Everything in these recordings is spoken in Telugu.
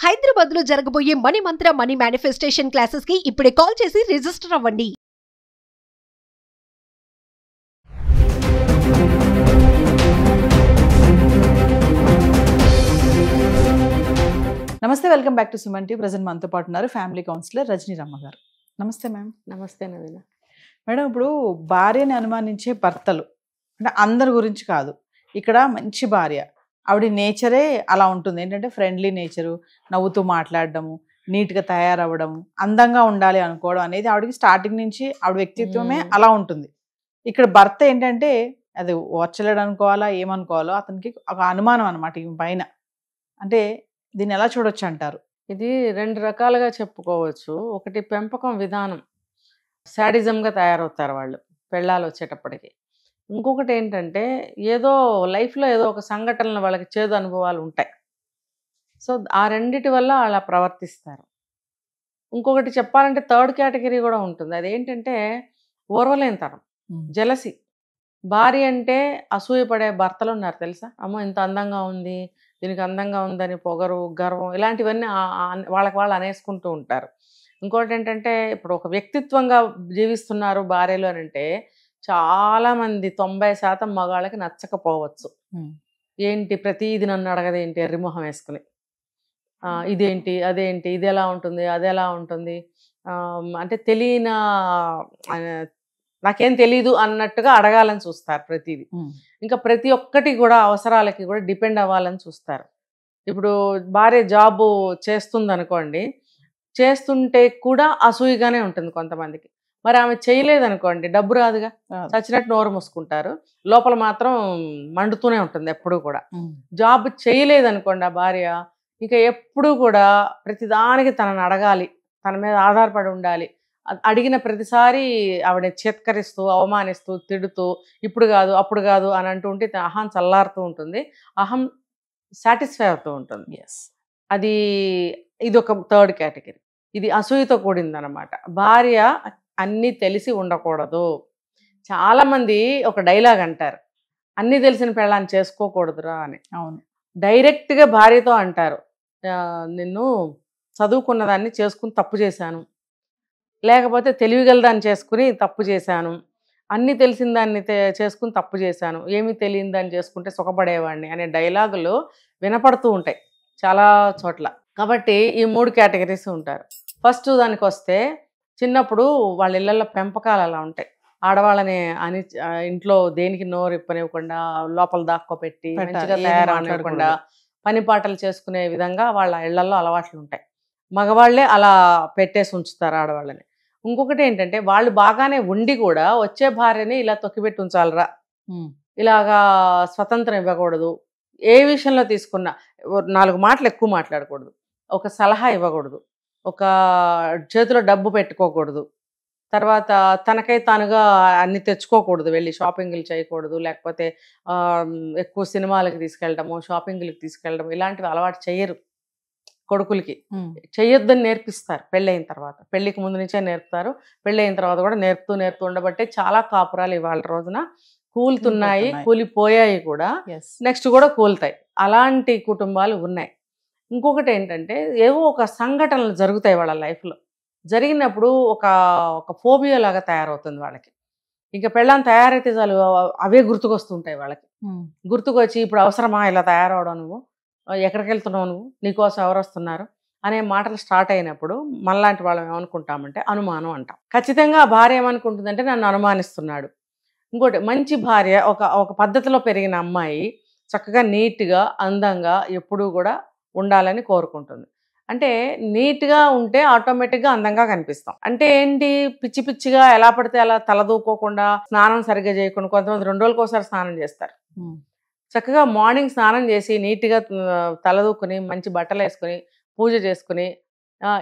హైదరాబాద్ లో జరగబోయే మనీ మంత్ర మనీ మేనిఫెస్టేషన్ క్లాసెస్ కి ఇప్పుడే కాల్ చేసి రిజిస్టర్ అవ్వండి. నమస్తే, welcome back to Suman TV. Present మనతో పాటు ఉన్నారు ఫ్యామిలీ కౌన్సిలర్ రజనీ రమ్మ గారు. నమస్తే మ్యామ్. నమస్తే నవీన. మేడం, ఇప్పుడు భార్యని అనుమానించే భర్తలు అంటే అందరి గురించి కాదు, ఇక్కడ మంచి భార్య ఆవిడ నేచరే అలా ఉంటుంది. ఏంటంటే ఫ్రెండ్లీ నేచరు, నవ్వుతూ మాట్లాడడము, నీట్గా తయారవ్వడము, అందంగా ఉండాలి అనుకోవడం అనేది ఆవిడకి స్టార్టింగ్ నుంచి ఆవిడ వ్యక్తిత్వమే అలా ఉంటుంది. ఇక్కడ భర్త ఏంటంటే అది వచ్చలేడు అనుకోవాలా ఏమనుకోవాలో అతనికి ఒక అనుమానం అనమాట ఈ పైన. అంటే దీన్ని ఎలా చూడొచ్చు అంటారు? ఇది రెండు రకాలుగా చెప్పుకోవచ్చు. ఒకటి పెంపకం విధానం, శాడిజంగా తయారవుతారు వాళ్ళు పెళ్ళాలు వచ్చేటప్పటికి. ఇంకొకటి ఏంటంటే ఏదో లైఫ్లో ఏదో ఒక సంఘటనలు వాళ్ళకి చేదు అనుభవాలు ఉంటాయి. సో ఆ రెండిటి వల్ల అలా ప్రవర్తిస్తారు. ఇంకొకటి చెప్పాలంటే థర్డ్ కేటగిరీ కూడా ఉంటుంది. అదేంటంటే ఓర్వలేనితనం, జెలసి. భార్య అంటే అసూయపడే భర్తలు ఉన్నారు తెలుసా. అమ్మో ఇంత అందంగా ఉంది, దీనికి అందంగా ఉందని పొగరు, గర్వం, ఇలాంటివన్నీ వాళ్ళకి వాళ్ళు అనేసుకుంటూ ఉంటారు. ఇంకోటి ఏంటంటే ఇప్పుడు ఒక వ్యక్తిత్వంగా జీవిస్తున్నారు భార్యలు అని అంటే చాలామంది 90% మగాళ్ళకి నచ్చకపోవచ్చు. ఏంటి ప్రతిది నన్ను అడగదేంటి ఎర్రిమొహం వేసుకుని, ఇదేంటి అదేంటి, ఇది ఎలా ఉంటుంది అది ఎలా ఉంటుంది, అంటే నాకేం తెలీదు అన్నట్టుగా అడగాలని చూస్తారు ప్రతిదీ. ఇంకా ప్రతి ఒక్కటి కూడా అవసరాలకి కూడా డిపెండ్ అవ్వాలని చూస్తారు. ఇప్పుడు భార్య జాబు చేస్తుంది అనుకోండి, చేస్తుంటే కూడా అసూయగానే ఉంటుంది కొంతమందికి. మరి ఆమె చేయలేదనుకోండి, డబ్బు రాదుగా, చచ్చినట్టు నోరు మూసుకుంటారు. లోపల మాత్రం మండుతూనే ఉంటుంది ఎప్పుడూ కూడా. జాబ్ చేయలేదనుకోండి ఆ భార్య, ఇంకా ఎప్పుడూ కూడా ప్రతిదానికి తనని అడగాలి, తన మీద ఆధారపడి ఉండాలి. అడిగిన ప్రతిసారి ఆవిడ చేత్కరిస్తూ, అవమానిస్తూ, తిడుతూ, ఇప్పుడు కాదు అప్పుడు కాదు అని అంటూ ఉంటే అహం చల్లారుతూ ఉంటుంది, అహం సాటిస్ఫై అవుతూ ఉంటుంది. ఇది ఒక థర్డ్ కేటగిరీ. ఇది అసూయతో కూడిందనమాట. భార్య అన్నీ తెలిసి ఉండకూడదు. చాలామంది ఒక డైలాగ్ అంటారు, అన్నీ తెలిసిన పెళ్ళాన్ని చేసుకోకూడదురా అని. అవును, డైరెక్ట్గా భార్యతో అంటారు, నిన్ను చదువుకున్న దాన్ని చేసుకుని తప్పు చేశాను, లేకపోతే తెలివిగల దాన్ని చేసుకుని తప్పు చేశాను, అన్నీ తెలిసిన దాన్ని చేసుకుని తప్పు చేశాను, ఏమీ తెలియని దాన్ని చేసుకుంటే సుఖపడేవాడిని అనే డైలాగులు వినపడుతూ ఉంటాయి చాలా చోట్ల. కాబట్టి ఈ 3 కేటగిరీస్ ఉంటారు. ఫస్ట్ దానికి వస్తే, చిన్నప్పుడు వాళ్ళ ఇళ్ళల్లో పెంపకాలు అలా ఉంటాయి. ఆడవాళ్ళని ఇంట్లో దేనికి నోరు ఇప్పనివ్వకుండా, లోపల దాక్కోపెట్టి, మంచిగా తయారవకుండా, పని పాటలు చేసుకునే విధంగా వాళ్ళ ఇళ్లలో అలవాట్లు ఉంటాయి. మగవాళ్లే అలా పెట్టేసి ఉంచుతారు ఆడవాళ్ళని. ఇంకొకటి ఏంటంటే వాళ్ళు బాగానే ఉండి కూడా వచ్చే భార్యని ఇలా తొక్కిపెట్టి ఉంచాలరా, ఇలాగా స్వతంత్రం ఇవ్వకూడదు, ఏ విషయంలో తీసుకున్నా 4 మాటలు ఎక్కువ మాట్లాడకూడదు, ఒక సలహా ఇవ్వకూడదు, ఒక చేతిలో డబ్బు పెట్టుకోకూడదు, తర్వాత తనకై తానుగా అన్ని తెచ్చుకోకూడదు, వెళ్ళి షాపింగ్లు చేయకూడదు, లేకపోతే ఎక్కువ సినిమాలకు తీసుకెళ్ళడము, షాపింగ్లకు తీసుకెళ్ళడం, ఇలాంటివి అలవాటు చేయరు. కొడుకులకి చెయ్యొద్దని నేర్పిస్తారు పెళ్ళయిన తర్వాత. పెళ్ళికి ముందు నుంచే నేర్పుతారు, పెళ్ళయిన తర్వాత కూడా నేర్పుతూ ఉండబట్టే చాలా కాపురాలు ఇవాళ రోజున కూలుతున్నాయి, కూలిపోయాయి కూడా, నెక్స్ట్ కూడా కూలుతాయి. అలాంటి కుటుంబాలు ఉన్నాయి. ఇంకొకటి ఏంటంటే ఏవో ఒక సంఘటనలు జరుగుతాయి వాళ్ళ లైఫ్లో. జరిగినప్పుడు ఒక ఫోబియా లాగా తయారవుతుంది వాళ్ళకి. ఇంకా పెళ్ళాన్ని తయారైతే చాలు అవే గుర్తుకొస్తుంటాయి వాళ్ళకి. గుర్తుకొచ్చి ఇప్పుడు అవసరమా ఇలా తయారవడం, నువ్వు ఎక్కడికి వెళ్తున్నావు, నువ్వు నీకోసం ఎవరు వస్తున్నారు అనే మాటలు స్టార్ట్ అయినప్పుడు మనలాంటి వాళ్ళం ఏమనుకుంటామంటే అనుమానం అంటాం. ఖచ్చితంగా ఆ భార్య ఏమనుకుంటుందంటే నన్ను అనుమానిస్తున్నాడు. ఇంకోటి, మంచి భార్య ఒక పద్ధతిలో పెరిగిన అమ్మాయి చక్కగా నీట్గా అందంగా ఎప్పుడూ కూడా ఉండాలని కోరుకుంటుంది. అంటే నీట్గా ఉంటే ఆటోమేటిక్గా అందంగా కనిపిస్తాం. అంటే ఏంటి, పిచ్చి పిచ్చిగా ఎలా పడితే అలా తలదూకోకుండా, స్నానం సరిగ్గా చేయకుండా, కొంతమంది 2 రోజులకోసారి స్నానం చేస్తారు. చక్కగా మార్నింగ్ స్నానం చేసి నీట్గా తలదూకుని మంచి బట్టలు వేసుకుని పూజ చేసుకుని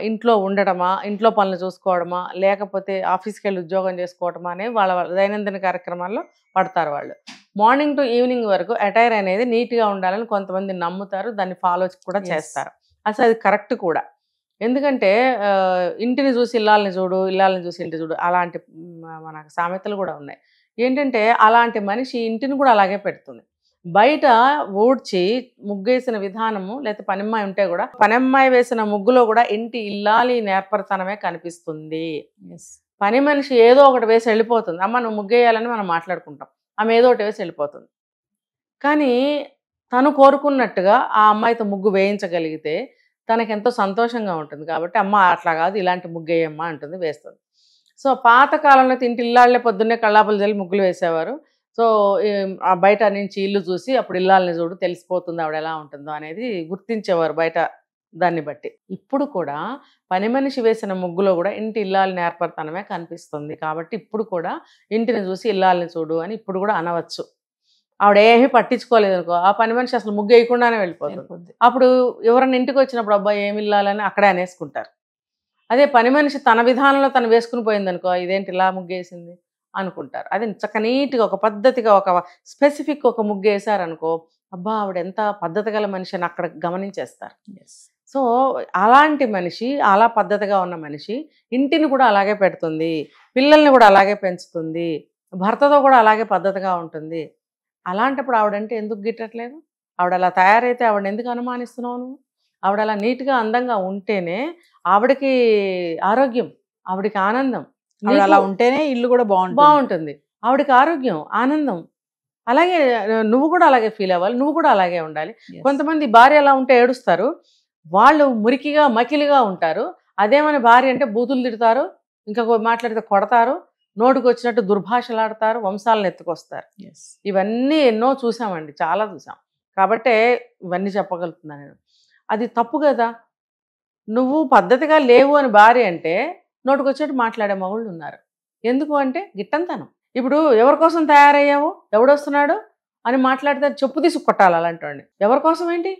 ఇంట్లో ఉండడమా, ఇంట్లో పనులు చూసుకోవడమా, లేకపోతే ఆఫీస్కి వెళ్ళి ఉద్యోగం చేసుకోవడమా అనే వాళ్ళ దైనందిన కార్యక్రమాల్లో పడతారు వాళ్ళు. మార్నింగ్ టు ఈవినింగ్ వరకు అటైర్ అనేది నీట్గా ఉండాలని కొంతమంది నమ్ముతారు, దాన్ని ఫాలో కూడా చేస్తారు. అసలు అది కరెక్ట్ కూడా. ఎందుకంటే ఇంటిని చూసి ఇల్లాలని చూడు, ఇల్లాలని చూసి ఇంటి చూడు, అలాంటి మన సామెతలు కూడా ఉన్నాయి. ఏంటంటే అలాంటి మనిషి ఇంటిని కూడా అలాగే పెడుతుంది. బయట ఊడ్చి ముగ్గేసిన విధానము, లేకపోతే పనిమ్మాయి ఉంటే కూడా పనిమ్మాయి వేసిన ముగ్గులో కూడా ఇంటి ఇల్లాలి నేర్పరితనమే కనిపిస్తుంది. పని మనిషి ఏదో ఒకటి వేసి వెళ్ళిపోతుంది. అమ్మ నువ్వు ముగ్గేయాలని మనం మాట్లాడుకుంటాం, ఆమె ఏదో ఒకటి వేసి వెళ్ళిపోతుంది. కానీ తను కోరుకున్నట్టుగా ఆ అమ్మాయితో ముగ్గు వేయించగలిగితే తనకెంతో సంతోషంగా ఉంటుంది. కాబట్టి అమ్మ అట్లా కాదు, ఇలాంటి ముగ్గేయమ్మా అంటుంది, వేస్తుంది. సో పాతకాలంలో ఇంటి ఇల్లాళ్ళే పొద్దున్నే కళ్ళాపులు చల్లి ముగ్గులు వేసేవారు. సో ఆ బయట నుంచి ఇల్లు చూసి అప్పుడు ఇల్లాలని చూడు తెలిసిపోతుంది ఆవిడ ఎలా ఉంటుందో అనేది గుర్తించేవారు బయట దాన్ని బట్టి. ఇప్పుడు కూడా పని మనిషి వేసిన ముగ్గులో కూడా ఇంటి ఇల్లాలి నేర్పరితనమే కనిపిస్తుంది. కాబట్టి ఇప్పుడు కూడా ఇంటిని చూసి ఇల్లాలని చూడు అని ఇప్పుడు కూడా అనవచ్చు. ఆవిడ ఏమీ పట్టించుకోలేదు అనుకో, ఆ పని మనిషి అసలు ముగ్గు వేయకుండానే వెళ్ళిపోతుంది. అప్పుడు ఎవరన్నా ఇంటికి వచ్చినప్పుడు అబ్బాయి ఏమి ఇల్లాలని అక్కడే అనేసుకుంటారు. అదే పని మనిషి తన విధానంలో తను వేసుకుని పోయిందనుకో, ఇదేంటి ఇలా ముగ్గేసింది అనుకుంటారు. అది చక్క నీట్గా ఒక పద్ధతిగా ఒక స్పెసిఫిక్ ఒక ముగ్గు వేసారనుకో, అబ్బా ఆవిడ ఎంత పద్ధతి గల మనిషి అని అక్కడ గమనించేస్తారు. సో అలాంటి మనిషి, అలా పద్ధతిగా ఉన్న మనిషి ఇంటిని కూడా అలాగే పెడుతుంది, పిల్లల్ని కూడా అలాగే పెంచుతుంది, భర్తతో కూడా అలాగే పద్ధతిగా ఉంటుంది. అలాంటప్పుడు ఆవిడంటే ఎందుకు గిట్టట్లేదు? ఆవిడ అలా తయారైతే ఆవిడ ఎందుకు అనుమానిస్తున్నావు నువ్వు? ఆవిడ అలా నీట్గా అందంగా ఉంటేనే ఆవిడకి ఆరోగ్యం, ఆవిడకి ఆనందం. అలా ఉంటేనే ఇల్లు కూడా బాగుంటుంది, ఆవిడకి ఆరోగ్యం, ఆనందం. అలాగే నువ్వు కూడా అలాగే ఫీల్ అవ్వాలి, నువ్వు కూడా అలాగే ఉండాలి. కొంతమంది భార్య అలా ఉంటే ఏడుస్తారు, వాళ్ళు మురికిగా మకిలిగా ఉంటారు. అదేమని భార్య అంటే బూతులు తిడతారు, ఇంకా మాట్లాడితే కొడతారు, నోటికి వచ్చినట్టు దుర్భాషలాడతారు, వంశాలను ఎత్తుకొస్తారు. ఇవన్నీ ఎన్నో చూసామండి, చాలా చూసాం. కాబట్టే ఇవన్నీ చెప్పగలుగుతున్నాను నేను. అది తప్పు కదా. నువ్వు పద్ధతిగా లేవు అని భార్య అంటే నోటికి వచ్చినట్టు మాట్లాడే మగుళ్ళు ఉన్నారు. ఎందుకు అంటే గిట్టంతనం. ఇప్పుడు ఎవరి కోసం తయారయ్యావు, ఎవడొస్తున్నాడు అని మాట్లాడితే చెప్పు తీసుకు కొట్టాలి అలాంటి. ఎవరి కోసం ఏంటి?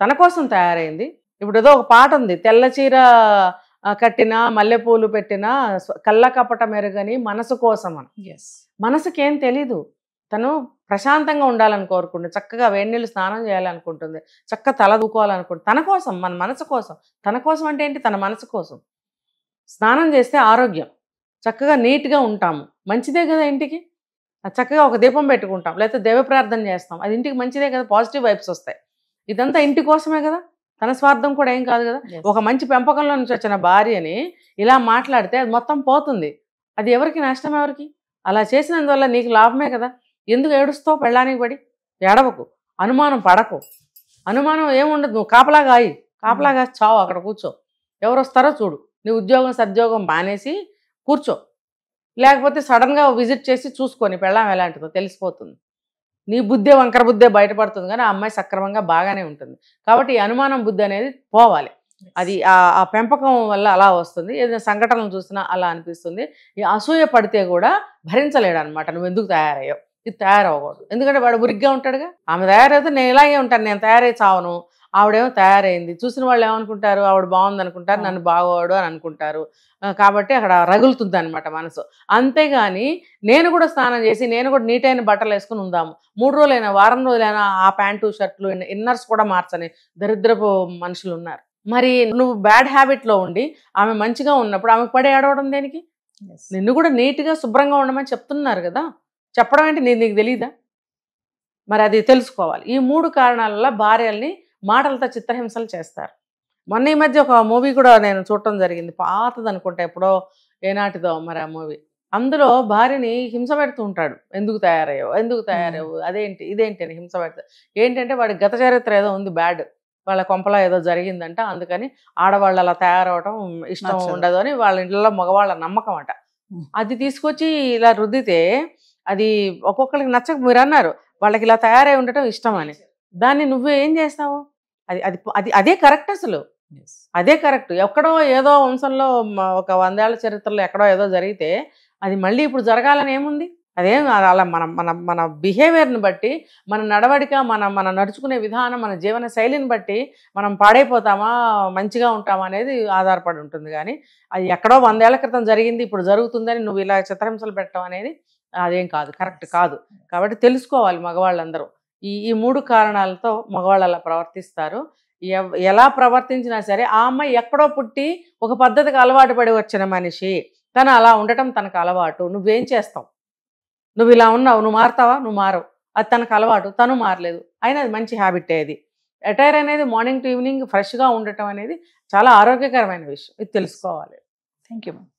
తన కోసం తయారైంది. ఇప్పుడు ఏదో ఒక పాట ఉంది, తెల్ల చీర కట్టినా మల్లెపూలు పెట్టినా కళ్ళ కపట మెరుగని మనసు కోసం అని. మనసుకేం తెలీదు, తను ప్రశాంతంగా ఉండాలని కోరుకుంటుంది, చక్కగా వేడి నీళ్ళు స్నానం చేయాలనుకుంటుంది, చక్కగా తల దూకోవాలనుకుంటుంది, తన కోసం, మన మనసు కోసం. తన కోసం అంటే ఏంటి? తన మనసు కోసం. స్నానం చేస్తే ఆరోగ్యం, చక్కగా నీట్గా ఉంటాము, మంచిదే కదా ఇంటికి. చక్కగా ఒక దీపం పెట్టుకుంటాం, లేకపోతే దేవ ప్రార్థన చేస్తాం, అది ఇంటికి మంచిదే కదా, పాజిటివ్ వైబ్స్ వస్తాయి. ఇదంతా ఇంటి కోసమే కదా, తన స్వార్థం కూడా ఏం కాదు కదా. ఒక మంచి పెంపకంలో నుంచి వచ్చిన భార్యని ఇలా మాట్లాడితే అది మొత్తం పోతుంది. అది ఎవరికి నష్టం? ఎవరికి? అలా చేసినందువల్ల నీకు లాభమే కదా. ఎందుకు ఏడుస్తావు? పెళ్ళానికి పడి ఏడవకు, అనుమానం పడకు. అనుమానం ఏముండదు, నువ్వు కాపలాగా చావు, అక్కడ కూర్చో, ఎవరు వస్తారో చూడు, నీ ఉద్యోగం సద్యోగం మానేసి కూర్చో. లేకపోతే సడన్గా విజిట్ చేసి చూసుకొని పెళ్ళాం ఎలాంటిదో తెలిసిపోతుంది. నీ బుద్ధే వంకర బుద్ధే బయటపడుతుంది, కానీ ఆ అమ్మాయి సక్రమంగా బాగానే ఉంటుంది. కాబట్టి ఈ అనుమానం బుద్ధి అనేది పోవాలి. అది ఆ పెంపకం వల్ల అలా వస్తుంది. ఏదైనా సంఘటనలు చూసినా అలా అనిపిస్తుంది. ఈ అసూయ పడితే కూడా భరించలేడు అనమాట. నువ్వు ఎందుకు తయారయ్యావు, ఇది తయారవ్వకూడదు. ఎందుకంటే వాడు ఉరిగ్గా ఉంటాడుగా. ఆమె తయారైతే నేను ఇలాగే ఉంటాను, నేను తయారై చావను. ఆవిడేమో తయారైంది, చూసిన వాళ్ళు ఏమనుకుంటారు, ఆవిడ బాగుంది అనుకుంటారు, నన్ను బాగోడు అని అనుకుంటారు. కాబట్టి అక్కడ రగులుతుంది అనమాట మనసు. అంతేగాని నేను కూడా స్నానం చేసి నేను కూడా నీట్ అయిన బట్టలు వేసుకుని ఉందాము, 3 రోజులైనా వారం రోజులైనా ఆ ప్యాంటు షర్ట్లు ఇన్నర్స్ కూడా మార్చని దరిద్రపు మనుషులు ఉన్నారు. మరి నువ్వు బ్యాడ్ హ్యాబిట్లో ఉండి ఆమె మంచిగా ఉన్నప్పుడు ఆమెకు పడి ఏడవడం దేనికి? నిన్ను కూడా నీట్గా శుభ్రంగా ఉండమని చెప్తున్నారు కదా. చెప్పడం ఏంటి నీకు తెలీదా? మరి అది తెలుసుకోవాలి. ఈ 3 కారణాల వల్ల భార్యల్ని మాటలతో చిత్రహింసలు చేస్తారు. మొన్న ఈ మధ్య ఒక మూవీ కూడా నేను చూడటం జరిగింది, పాతది అనుకుంటా, ఎప్పుడో ఏనాటిదో మరి ఆ మూవీ. అందులో భార్యని హింస పెడుతూ ఉంటాడు, ఎందుకు తయారయ్యావు, అదేంటి ఇదేంటి అని హింస పెడతాడు. ఏంటంటే వాడి గత చరిత్ర ఏదో ఉంది, బ్యాడ్, వాళ్ళ కొంపలో ఏదో జరిగిందంట, అందుకని ఆడవాళ్ళు అలా తయారవటం ఇష్టం ఉండదు అని వాళ్ళ ఇంట్లో మగవాళ్ళ నమ్మకం అట. అది తీసుకొచ్చి ఇలా రుద్దితే అది ఒక్కొక్కరికి నచ్చక, మీరు అన్నారు వాళ్ళకి ఇలా తయారై ఉండటం ఇష్టం అని, దాన్ని నువ్వు ఏం చేస్తావు? అది అది అది అదే కరెక్ట్, అసలు అదే కరెక్ట్. ఎక్కడో ఏదో వంశంలో ఒక 100 ఏళ్ల చరిత్రలో ఎక్కడో ఏదో జరిగితే అది మళ్ళీ ఇప్పుడు జరగాలని ఏముంది? అదేం అలా మన బిహేవియర్ని బట్టి, మన నడవడిక, మన నడుచుకునే విధానం, మన జీవన శైలిని బట్టి మనం పాడైపోతామా మంచిగా ఉంటామా అనేది ఆధారపడి ఉంటుంది. కానీ అది ఎక్కడో 100 ఏళ్ల క్రితం జరిగింది ఇప్పుడు జరుగుతుందని నువ్వు ఇలా చిత్రహింసలు పెట్టడం అనేది అదేం కాదు, కరెక్ట్ కాదు. కాబట్టి తెలుసుకోవాలి మగవాళ్ళందరూ. ఈ 3 కారణాలతో మగవాళ్ళు అలా ప్రవర్తిస్తారు. ఎలా ప్రవర్తించినా సరే ఆ అమ్మాయి ఎక్కడో పుట్టి ఒక పద్ధతికి అలవాటు పడి వచ్చిన మనిషి, తను అలా ఉండటం తనకు అలవాటు. నువ్వేం చేస్తావు? నువ్వు ఇలా ఉన్నావు, నువ్వు మారుతావా? నువ్వు మారవు. అది తనకు అలవాటు, తను మారలేదు, అయినా అది మంచి హ్యాబిట్ అది. అటైర్ అనేది మార్నింగ్ టు ఈవినింగ్ ఫ్రెష్గా ఉండటం అనేది చాలా ఆరోగ్యకరమైన విషయం, ఇది తెలుసుకోవాలి. Thank you ma'am.